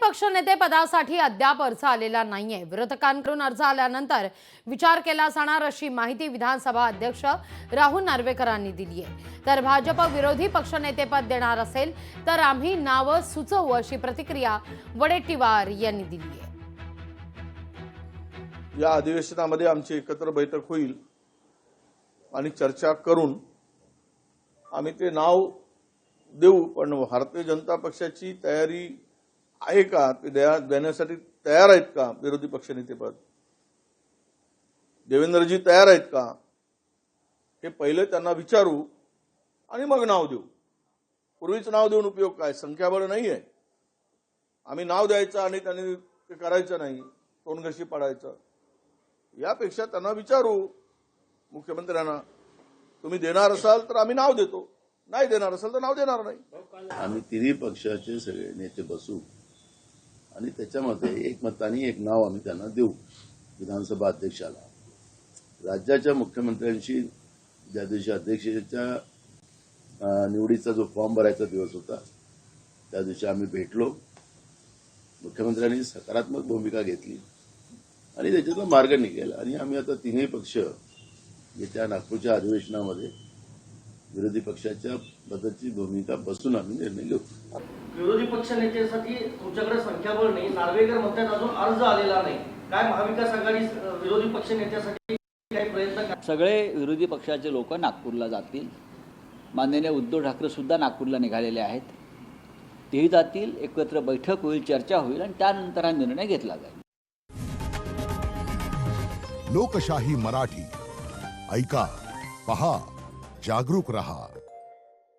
पक्षनेते पदासाठी अद्याप अर्ज आलेला नाहीये। विरोधकांकडून अर्ज आल्यानंतर विचार केला जाणार अशी माहिती विधानसभा अध्यक्ष राहुल नार्वेकरांनी दिली आहे। तर भाजप विरोधी पक्षनेतेपद देणार असेल तर आम्ही नाव सुचवू अशी प्रतिक्रिया वडेट्टीवार यांनी दिली आहे। या अधिवेशनामध्ये आमची एकत्र बैठक होईल आणि चर्चा करून आम्ही ते नाव देऊ। पण भारतीय जनता पक्षाची तयारी आहे का, ते देण्यासाठी तयार आहेत का? विरोधी पक्षनेतेपद देवेंद्रजी तयार आहेत का, हे पहिले त्यांना विचारू आणि मग नाव देऊ। पूर्वीच नाव देऊन उपयोग काय? संख्याबळ नाही आहे। आम्ही नाव द्यायचं आणि त्यांनी ते करायचं नाही, तोंडघशी पाडायचं। यापेक्षा त्यांना विचारू मुख्यमंत्र्यांना, तुम्ही देणार असाल तर आम्ही नाव देतो, नाही देणार असेल तर नाव देणार नाही। आम्ही तिन्ही पक्षाचे सगळे नेते बसू आणि त्याच्यामध्ये एकमताने एक नाव आम्ही त्यांना देऊ विधानसभा अध्यक्षाला। राज्याच्या मुख्यमंत्र्यांशी ज्या दिवशी अध्यक्षाच्या निवडीचा जो फॉर्म भरायचा दिवस होता त्या दिवशी आम्ही भेटलो। मुख्यमंत्र्यांनी सकारात्मक भूमिका घेतली आणि त्याच्यातला मार्ग निघाला आणि आम्ही आता तिन्ही पक्ष येत्या नागपूरच्या अधिवेशनामध्ये विरोधी पक्षाच्या बद्दलची भूमिका बसून आम्ही निर्णय घेऊ। विरोधी पक्ष नेत्यासाठी तुमच्याकडे संख्याबळ नाही, नार्वेकर म्हणतात अजून अर्ज आलेला नाही, काय महाविकास आघाडी विरोधी पक्ष नेत्यासाठी काही प्रयत्न? सगळे विरोधी पक्षाचे लोक नागपूरला जातील। माननीय उद्धव ठाकरे सुद्धा नागपूरला निघालेले आहेत, तेही जातील। एकत्र बैठक होईल, चर्चा होईल आणि त्यानंतर हा निर्णय घेतला जाईल। लोकशाही मराठी ऐका, पहा, जागरूक रहा।